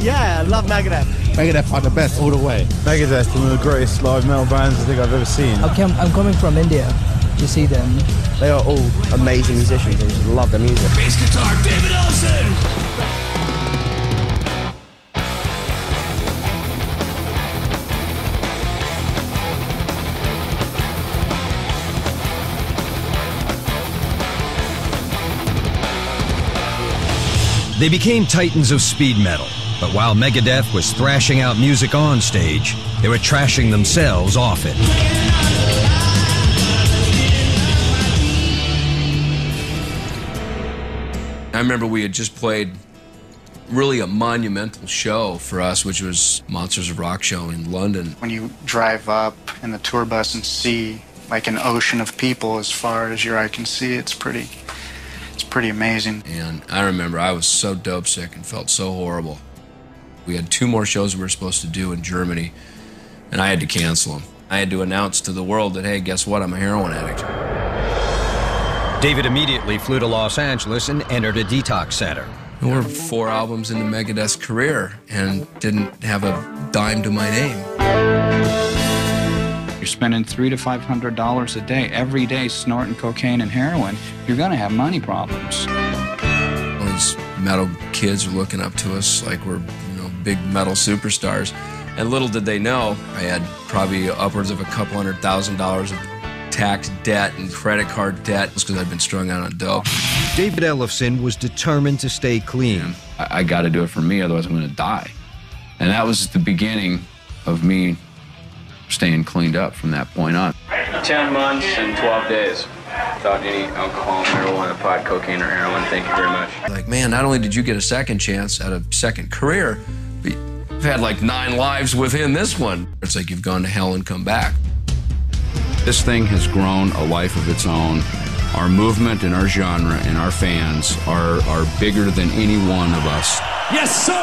Yeah, I love Megadeth. Megadeth are the best all the way. Megadeth, one of the greatest live metal bands I think I've ever seen. I'm coming from India to see them. They are all amazing musicians. I just love their music. Bass guitar, David Ellefson! They became titans of speed metal, but while Megadeth was thrashing out music on stage, they were trashing themselves off it. I remember we had just played really a monumental show for us, which was Monsters of Rock show in London. When you drive up in the tour bus and see like an ocean of people as far as your eye can see, it's pretty amazing. And I remember I was so dope sick and felt so horrible. We had 2 more shows we were supposed to do in Germany, and I had to cancel them. I had to announce to the world that, hey, guess what, I'm a heroin addict. David immediately flew to Los Angeles and entered a detox center. We're 4 albums into Megadeth's career and didn't have a dime to my name. You're spending $300 to $500 a day, every day snorting cocaine and heroin, you're gonna have money problems. All these metal kids are looking up to us like we're, big metal superstars. And little did they know, I had probably upwards of a couple $100,000 of tax debt and credit card debt just because I'd been strung out on dope. David Ellefson was determined to stay clean. I gotta do it for me, otherwise I'm gonna die. And that was the beginning of me staying cleaned up from that point on. 10 months and 12 days without any alcohol, marijuana, pot, cocaine, or heroin. Thank you very much. Like, man, not only did you get a second chance at a second career, but you've had like 9 lives within this one. It's like you've gone to hell and come back. This thing has grown a life of its own. Our movement and our genre and our fans are bigger than any one of us. Yes, sir!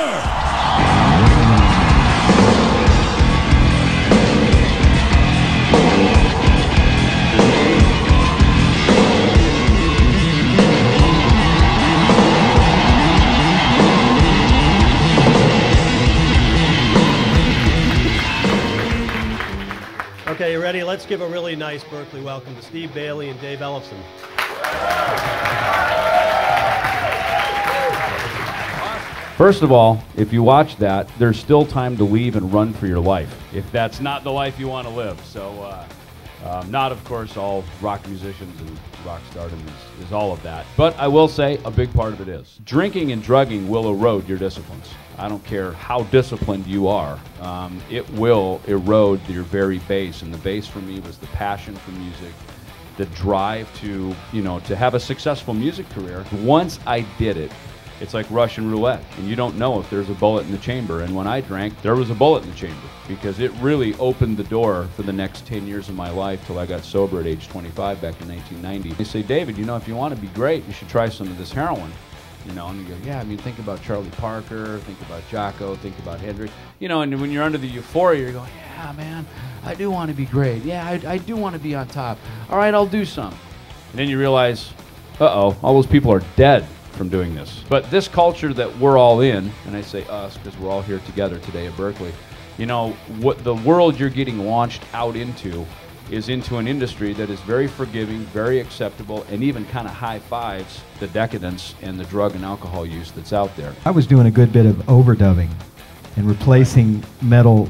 Okay, you ready? Let's give a really nice Berklee welcome to Steve Bailey and Dave Ellefson. First of all, if you watch that, there's still time to leave and run for your life, if that's not the life you want to live. So, not, of course, all rock musicians and rock stardom is all of that. But I will say a big part of it is. Drinking and drugging will erode your disciplines. I don't care how disciplined you are. It will erode your very base. And the base for me was the passion for music, the drive to, to have a successful music career. Once I did it, it's like Russian roulette, and you don't know if there's a bullet in the chamber. And when I drank, there was a bullet in the chamber, because it really opened the door for the next 10 years of my life till I got sober at age 25 back in 1990. They say, David, if you want to be great, you should try some of this heroin. And you go, yeah, I mean, think about Charlie Parker, think about Jocko, think about Hendrix. And when you're under the euphoria, you're going, yeah, man, I do want to be great. Yeah, I do want to be on top. All right, I'll do some. And then you realize, uh-oh, all those people are dead from doing this. But this culture that we're all in, and I say us because we're all here together today at Berklee, what the world you're getting launched out into is into an industry that is very forgiving, very acceptable, and even kind of high fives the decadence and the drug and alcohol use that's out there. I was doing a good bit of overdubbing and replacing metal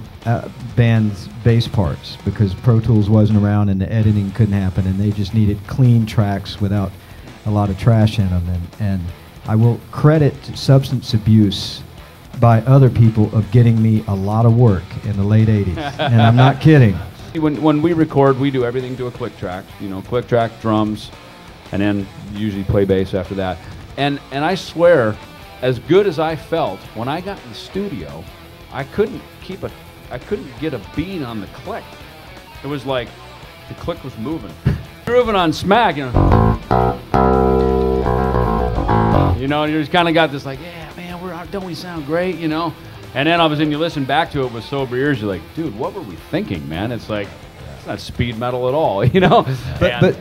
bands' bass parts because Pro Tools wasn't around and the editing couldn't happen, and they just needed clean tracks without a lot of trash in them. And I will credit substance abuse by other people of getting me a lot of work in the late 80s, and I'm not kidding. When we record, we do everything to a click track, click track, drums, and then usually play bass after that. And I swear, as good as I felt, when I got in the studio, I couldn't get a beat on the click. It was like the click was moving. Grooving on smack, you just kind of got this like, yeah, man, don't we sound great, And then all of a sudden you listen back to it with sober ears, you're like, dude, what were we thinking, man? It's like, it's not speed metal at all, But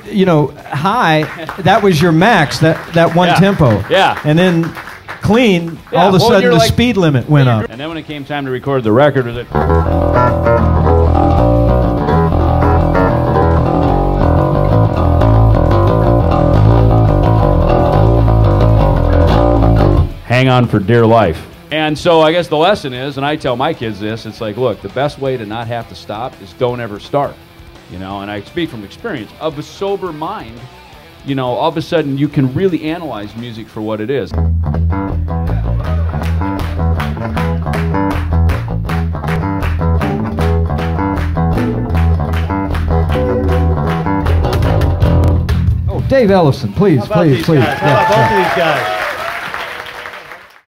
you know, high, that was your max, that one tempo. Yeah. And then clean, all of a sudden the speed limit went up. And then when it came time to record the record, was it... hang on for dear life. And so I guess the lesson is, and I tell my kids this, it's like, look, the best way to not have to stop is don't ever start. You know, and I speak from experience. Of a sober mind, you know, all of a sudden you can really analyze music for what it is. Oh, Dave Ellefson, please, please, please. How about both of these guys?